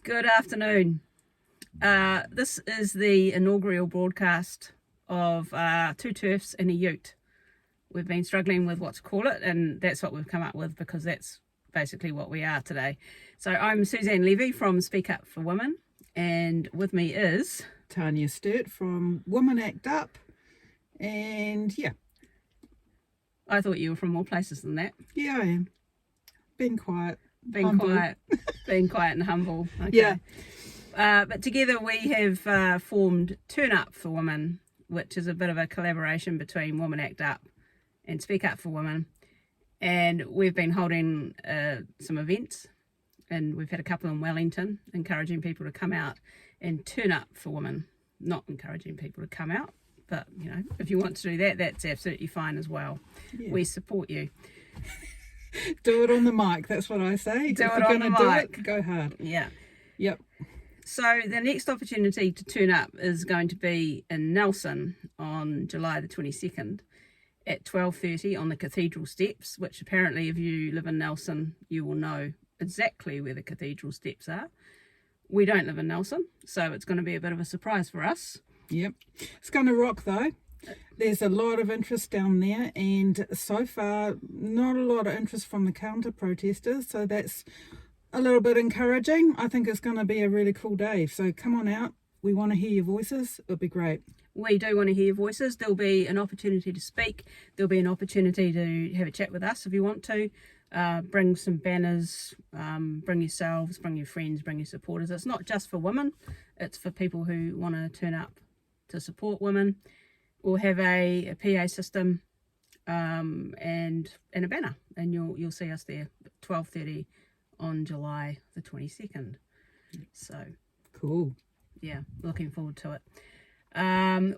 Good afternoon. This is the inaugural broadcast of two TERFs and a ute. We've been struggling with what to call it, and that's what we've come up with because that's basically what we are today. So I'm Suzanne Levy from Speak Up for Women, and with me is Tania from Women Act Up, and I thought you were from more places than that. I am. Being quiet. Being quiet and humble. Okay. Yeah. But together we have formed Turn Up for Women, which is a bit of a collaboration between Women Act Up and Speak Up for Women. And we've been holding some events, and we've had a couple in Wellington, encouraging people to come out and turn up for women. Not encouraging people to come out, but if you want to do that, that's absolutely fine as well. Yeah. We support you. Do it on the mic, that's what I say. Do it on the mic. Go hard. Yeah. Yep. So the next opportunity to turn up is going to be in Nelson on July the 22nd at 12:30 on the cathedral steps, which apparently if you live in Nelson, you will know exactly where the cathedral steps are. We don't live in Nelson, so it's going to be a bit of a surprise for us. Yep. It's going to rock though. There's a lot of interest down there, and so far not a lot of interest from the counter protesters, so that's a little bit encouraging. I think it's going to be a really cool day, so come on out. We want to hear your voices. It'll be great. We do want to hear your voices. There'll be an opportunity to speak. There'll be an opportunity to have a chat with us if you want to. Bring some banners, bring yourselves, bring your friends, bring your supporters. It's not just for women, it's for people who want to turn up to support women. We'll have a PA system and a banner, and you'll see us there at 12:30 on July the 22nd. So cool. Yeah, looking forward to it.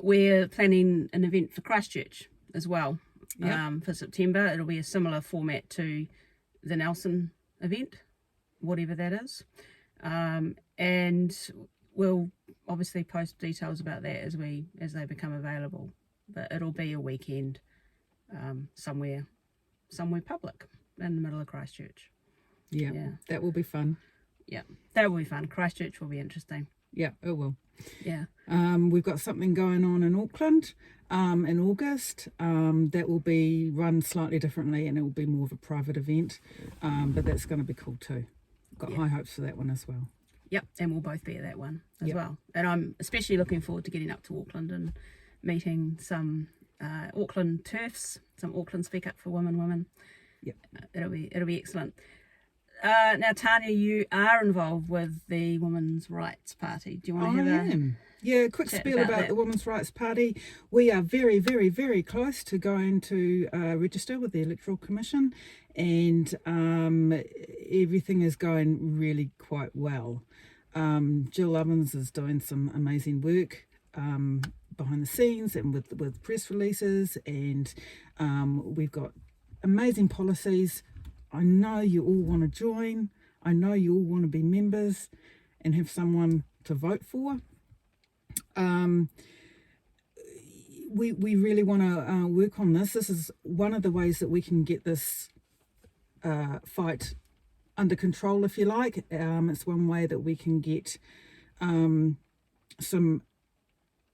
We're planning an event for Christchurch as well. Yep. For September. It'll be a similar format to the Nelson event, whatever that is. And we'll obviously post details about that as they become available. But it'll be a weekend somewhere public in the middle of Christchurch. Yeah, that will be fun. Yeah, that will be fun. Christchurch will be interesting. Yeah, it will. Yeah. We've got something going on in Auckland in August that will be run slightly differently, and it will be more of a private event, but that's going to be cool too. Got high hopes for that one as well. Yep, and we'll both be at that one as well. And I'm especially looking forward to getting up to Auckland and meeting some Auckland TERFs, some Auckland Speak Up for Women. Yep. It'll be excellent. Now, Tania, you are involved with the Women's Rights Party. Do you want to have a quick spiel about the Women's Rights Party? We are very, very, very close to going to register with the Electoral Commission, and everything is going really quite well. Jill Ovens is doing some amazing work behind the scenes and with press releases, and we've got amazing policies. I know you all want to join. I know you all want to be members and have someone to vote for. We really want to work on this. This is one of the ways that we can get this fight under control, if you like. It's one way that we can get some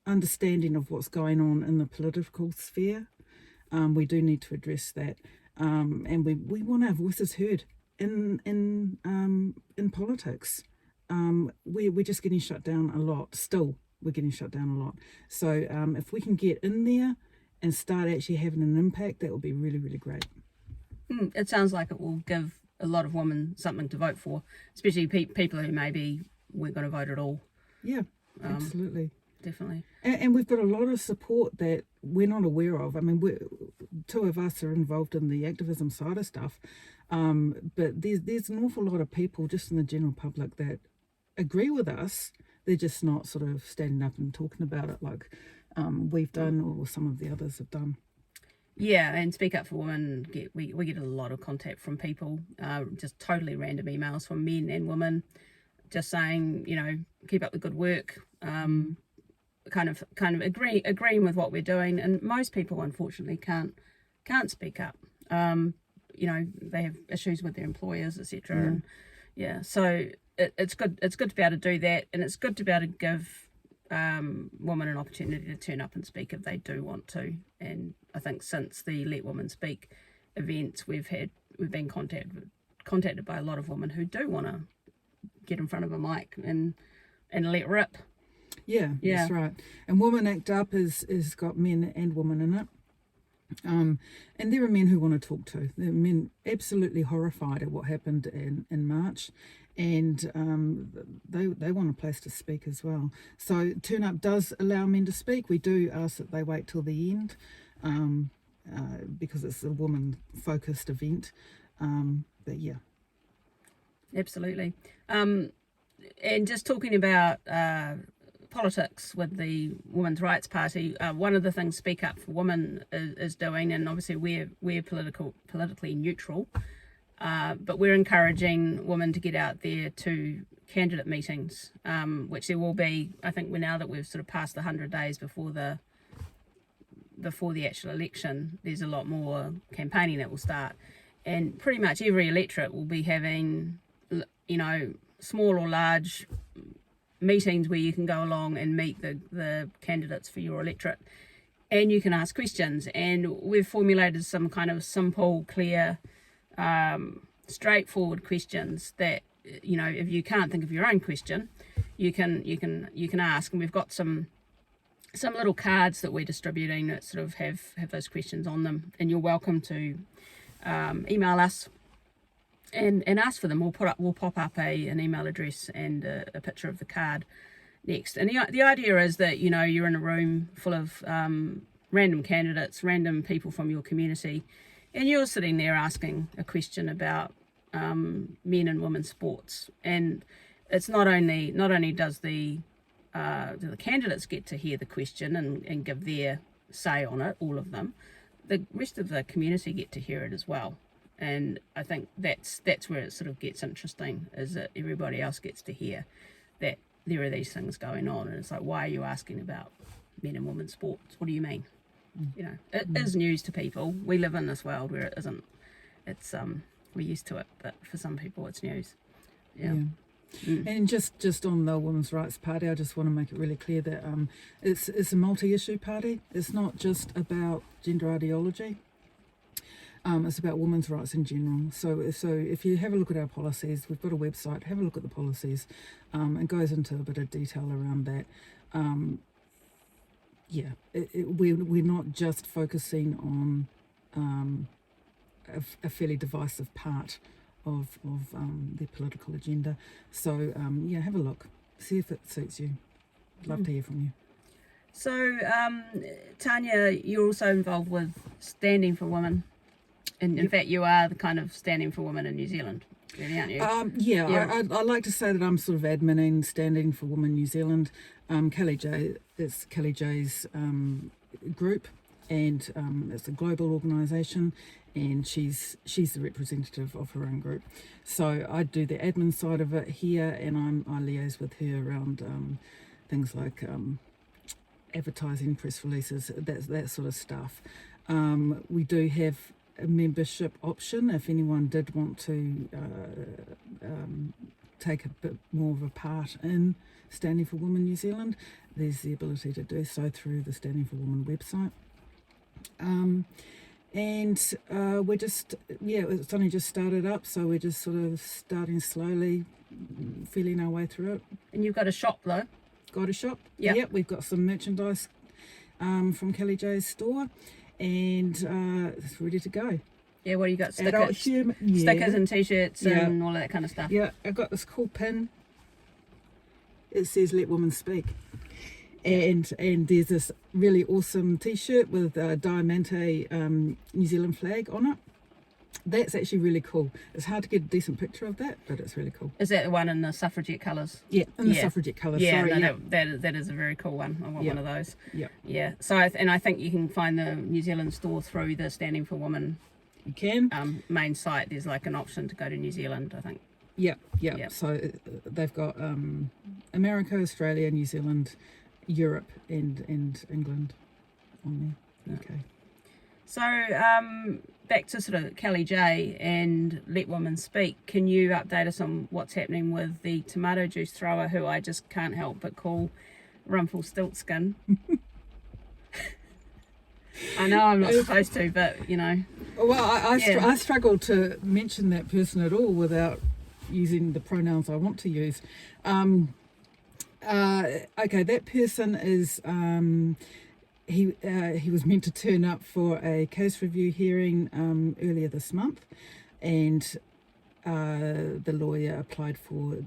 understanding of what's going on in the political sphere. We do need to address that. And we want our voices heard in politics. We're just getting shut down a lot. Still, we're getting shut down a lot. So if we can get in there and start actually having an impact, that will be really, really great. It sounds like it will give a lot of women something to vote for, especially people who maybe weren't going to vote at all. Yeah, absolutely. Definitely. And we've got a lot of support that we're not aware of. I mean, two of us are involved in the activism side of stuff, but there's an awful lot of people just in the general public that agree with us. They're just not sort of standing up and talking about it like we've done or some of the others have done. Yeah, and Speak Up for Women, we get a lot of contact from people, just totally random emails from men and women, just saying, keep up the good work. Kind of agreeing with what we're doing, and most people unfortunately can't speak up. They have issues with their employers, etc. So it's good to be able to do that, and it's good to be able to give women an opportunity to turn up and speak if they do want to. And I think since the Let Women Speak events, we've been contacted by a lot of women who do want to get in front of a mic and let rip. Yeah, that's right. And Women Act Up is got men and women in it. And there are men who want to talk to. There are men absolutely horrified at what happened in March, and they want a place to speak as well. So Turn Up does allow men to speak. We do ask that they wait till the end, because it's a woman-focused event. But yeah. Absolutely. And just talking about politics with the Women's Rights Party, one of the things Speak Up for Women is doing, and obviously we're politically neutral, but we're encouraging women to get out there to candidate meetings, which there will be. I think now that we've sort of passed the 100 days before the actual election, there's a lot more campaigning that will start, and pretty much every electorate will be having, small or large meetings where you can go along and meet the candidates for your electorate, and you can ask questions. And we've formulated some kind of simple, clear, straightforward questions that, if you can't think of your own question, you can ask. And we've got some little cards that we're distributing that sort of have those questions on them, and you're welcome to email us and ask for them. We'll pop up an email address and a picture of the card next. And the idea is that you're in a room full of random candidates, random people from your community, and you're sitting there asking a question about men and women's sports. And it's not only does the candidates get to hear the question and give their say on it, all of them, the rest of the community get to hear it as well. And I think that's where it sort of gets interesting, is that everybody else gets to hear that there are these things going on. And it's like, why are you asking about men and women's sports? What do you mean? It is news to people. We live in this world where it isn't. It's we're used to it, but for some people it's news. Yeah. And just on the Women's Rights Party, I just want to make it really clear that it's a multi-issue party. It's not just about gender ideology. It's about women's rights in general. So if you have a look at our policies, we've got a website, have a look at the policies. It goes into a bit of detail around that. We're not just focusing on a fairly divisive part of their political agenda. So have a look, see if it suits you. I'd love to hear from you. So Tania, you're also involved with Standing for Women. And in fact, you are the kind of Standing for Women in New Zealand, really, aren't you? I like to say that I'm sort of adminning Standing for Women New Zealand. It's Kelly J's group, and it's a global organisation, and she's the representative of her own group. So I do the admin side of it here, and I liaise with her around things like advertising, press releases, that sort of stuff. We do have a membership option if anyone did want to take a bit more of a part in Standing for Women New Zealand. There's the ability to do so through the Standing for Women website. We're just, it's only just started up, so we're just sort of starting slowly, feeling our way through it. And you've got a shop though? Got a shop? Yep. Yep, we've got some merchandise from Kelly J's store, and it's ready to go. Yeah, what do you got? Stickers and t-shirts and all of that kind of stuff. Yeah, I got this cool pin. It says "Let Women Speak," and there's this really awesome t-shirt with a Diamante New Zealand flag on it. That's actually really cool. It's hard to get a decent picture of that, but it's really cool. Is that the one in the suffragette colours? Yeah, in the suffragette colours. Yeah, sorry, that is a very cool one. I want one of those. Yeah. Yeah. So, I think you can find the New Zealand store through the Standing for Women. You can. Main site. There's like an option to go to New Zealand, I think. Yeah. So they've got America, Australia, New Zealand, Europe, and England on there. Okay. So back to sort of Kelly J and Let Women Speak, can you update us on what's happening with the tomato juice thrower, who I just can't help but call Rumpelstiltskin? I know I'm not supposed to, but you know. Well, I struggle to mention that person at all without using the pronouns I want to use. Okay, that person is he was meant to turn up for a case review hearing earlier this month, and the lawyer applied for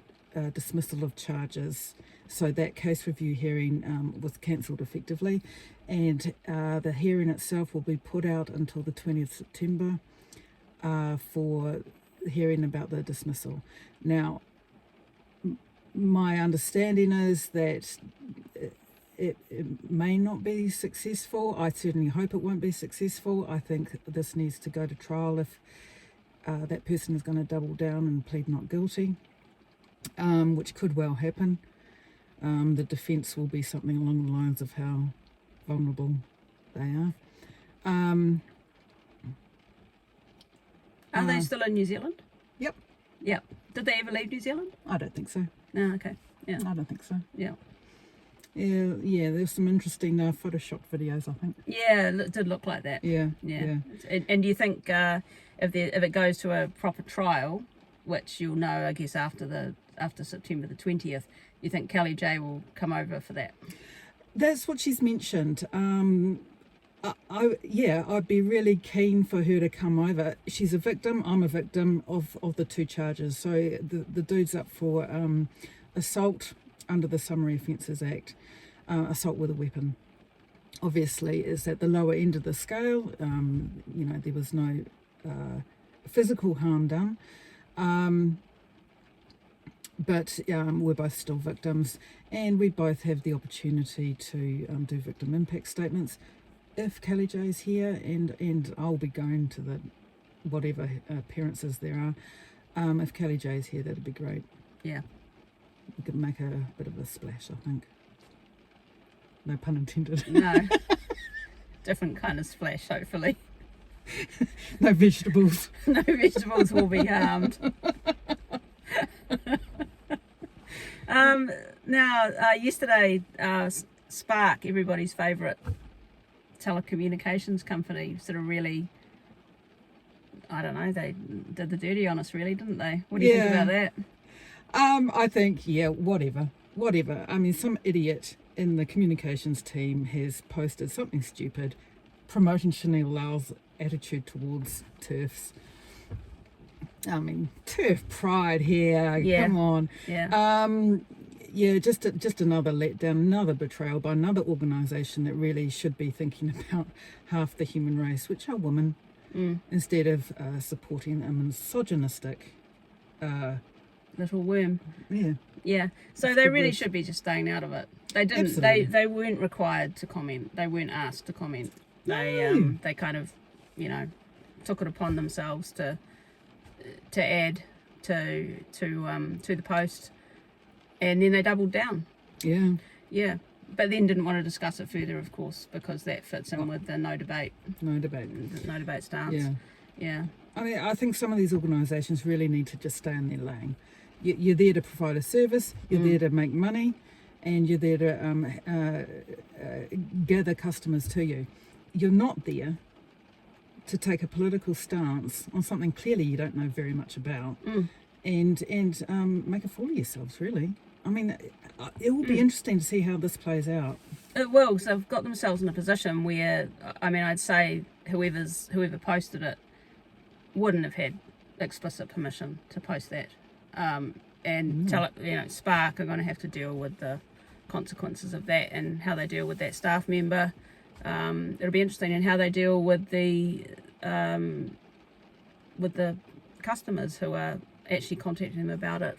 dismissal of charges. So that case review hearing was cancelled effectively, and the hearing itself will be put out until the 20th September for hearing about the dismissal. Now, my understanding is that it may not be successful. I certainly hope it won't be successful. I think this needs to go to trial if that person is going to double down and plead not guilty, which could well happen. The defence will be something along the lines of how vulnerable they are. Are they still in New Zealand? Yep. Yep. Did they ever leave New Zealand? I don't think so. No, okay. Yeah. I don't think so. Yeah. Yeah, there's some interesting Photoshop videos, I think. Yeah, it did look like that. Yeah. And do you think if it goes to a proper trial, which you'll know, I guess, after September the 20th, you think Kelly J will come over for that? That's what she's mentioned. I'd be really keen for her to come over. She's a victim. I'm a victim of the two charges. So the dude's up for assault under the Summary Offences Act, assault with a weapon. Obviously, is at the lower end of the scale. There was no physical harm done. But we're both still victims, and we both have the opportunity to do victim impact statements. If Kelly J's here, and I'll be going to the whatever appearances there are, if Kelly J's here, that'd be great. Yeah. We could make a bit of a splash, I think. No pun intended. No. Different kind of splash, hopefully. No vegetables. No vegetables will be harmed. Yesterday, Spark, everybody's favourite telecommunications company, sort of really, I don't know, they did the dirty on us, really, didn't they? What do you think about that? I think, whatever. I mean, some idiot in the communications team has posted something stupid promoting Chanel Lau's attitude towards TERFs. I mean, TERF pride here. Yeah. Come on. Yeah. Just another letdown, another betrayal by another organisation that really should be thinking about half the human race, which are women, instead of supporting a misogynistic little worm. Yeah. Yeah. So they really should be just staying out of it. They didn't. Absolutely. They weren't required to comment. They weren't asked to comment. They kind of, took it upon themselves to add to the post, and then they doubled down. Yeah, but then didn't want to discuss it further, of course, because that fits in with the no debate stance. Yeah. I mean, I think some of these organisations really need to just stay in their lane. You're there to provide a service, you're there to make money, and you're there to gather customers to you. You're not there to take a political stance on something clearly you don't know very much about, and make a fool of yourselves, really. I mean, it will be interesting to see how this plays out. It will. So they've got themselves in a position where, I mean, I'd say whoever posted it wouldn't have had explicit permission to post that, Spark are going to have to deal with the consequences of that and how they deal with that staff member. It'll be interesting in how they deal with the customers who are actually contacting them about it,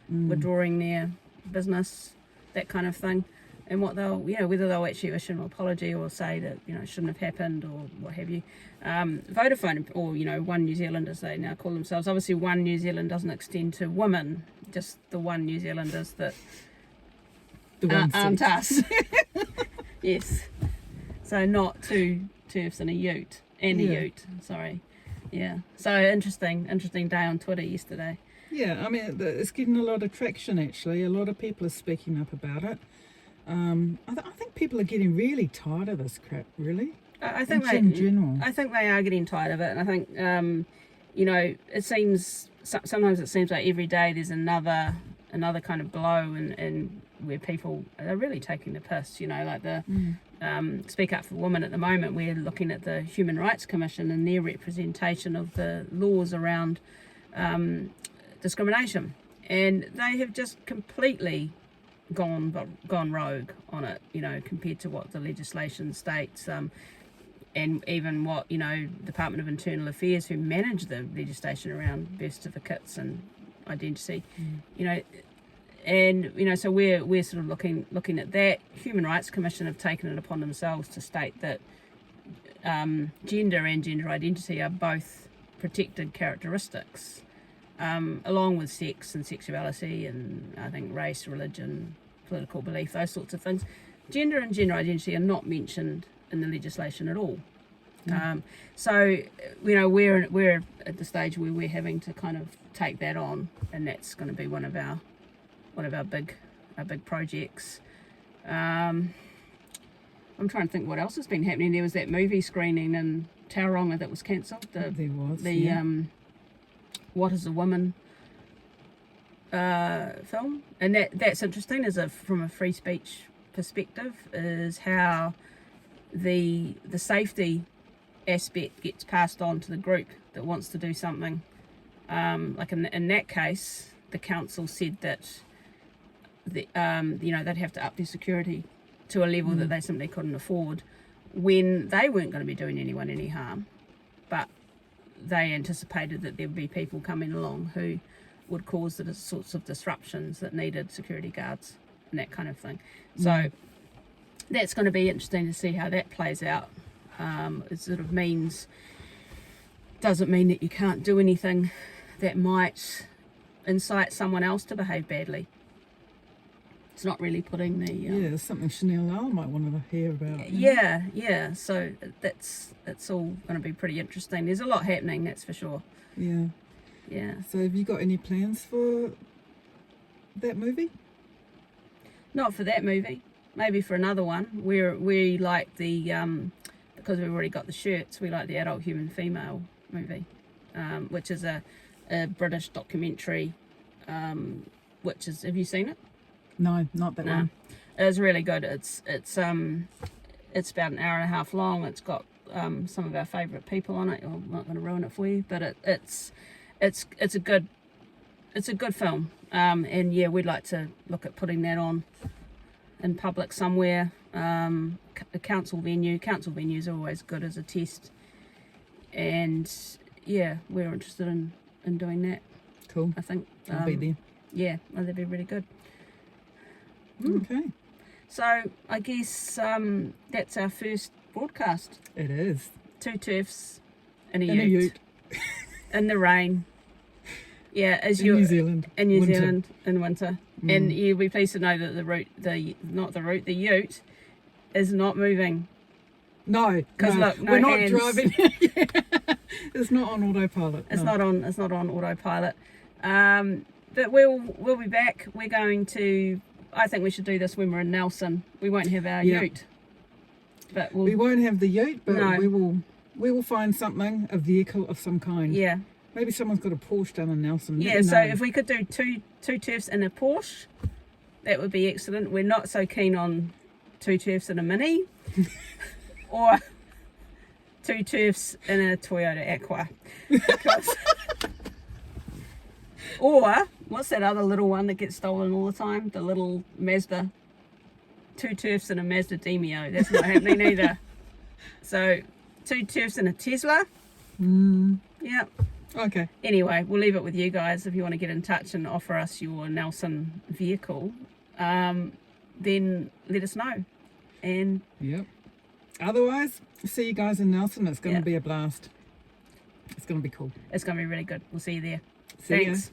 withdrawing their business, that kind of thing, and what whether they'll actually issue an apology or say that it shouldn't have happened or what have you. Vodafone, or One New Zealand as they now call themselves. Obviously, One New Zealand doesn't extend to women, just the One New Zealanders that aren't us. Yes. So not two TERFs and a ute, sorry. Yeah. So interesting day on Twitter yesterday. Yeah, I mean, it's getting a lot of traction, actually. A lot of people are speaking up about it. I think people are getting really tired of this crap, really. I think in general. I think they are getting tired of it, and I think it seems sometimes it seems like every day there's another kind of blow, and where people are really taking the piss. Like the Speak Up for Women at the moment. We're looking at the Human Rights Commission and their representation of the laws around discrimination, and they have just completely gone rogue on it, compared to what the legislation states, and even what Department of Internal Affairs, who manage the legislation around birth certificates and identity, and so we're sort of looking at that. Human Rights Commission have taken it upon themselves to state that gender and gender identity are both protected characteristics, along with sex and sexuality, and I think race, religion, political belief, those sorts of things. Gender and gender identity are not mentioned in the legislation at all. So we're at the stage where we're having to kind of take that on, and that's going to be one of our big projects. I'm trying to think what else has been happening. There was that movie screening in Tauranga that was cancelled. What is a Woman film, and that's interesting from a free speech perspective, is how the safety aspect gets passed on to the group that wants to do something. Like in that case, the council said that they'd have to up their security to a level that they simply couldn't afford, when they weren't going to be doing anyone any harm, but they anticipated that there'd be people coming along who would cause the sorts of disruptions that needed security guards and that kind of thing. So that's going to be interesting to see how that plays out. It sort of doesn't mean that you can't do anything that might incite someone else to behave badly. It's not really putting the something Chanel Lowell might want to hear about. Yeah. So it's all going to be pretty interesting. There's a lot happening, that's for sure. Yeah. So have you got any plans for that movie? Not for that movie. Maybe for another one. We like the because we've already got the shirts. We like the Adult Human Female movie, which is a British documentary. Which is, have you seen it? No, not that one. It's really good. It's about an hour and a half long. It's got some of our favourite people on it. I'm not going to ruin it for you, but it's a good film. And yeah, we'd like to look at putting that on in public somewhere. A council venue. Council venues are always good as a test. And yeah, we're interested in doing that. Cool. I think I'll be there. Yeah, that'd be really good. Okay. So I guess that's our first broadcast. It is. 2 TERFs in a ute. In the rain. Yeah, in New Zealand. In New Zealand in winter. And you'll be pleased to know that the ute is not moving. No, because look, we're not driving. It's not on autopilot. It's not on autopilot. But we'll be back. We're going to. I think we should do this when we're in Nelson. We won't have our ute, but we won't have the ute. But we will find something, a vehicle of some kind. Yeah. Maybe someone's got a Porsche down in Nelson. Yeah. So if we could do two TERFs in a Porsche, that would be excellent. We're not so keen on 2 TERFs in a Mini, or 2 TERFs in a Toyota Aqua. Or, what's that other little one that gets stolen all the time? The little Mazda. 2 TERFs in a Mazda Demio. That's not happening either. So, 2 TERFs in a Tesla. Yeah. Okay. Anyway, we'll leave it with you guys. If you want to get in touch and offer us your Nelson vehicle, then let us know. And yep. Otherwise, see you guys in Nelson. It's going to be a blast. It's going to be cool. It's going to be really good. We'll see you there. See Thanks. Ya.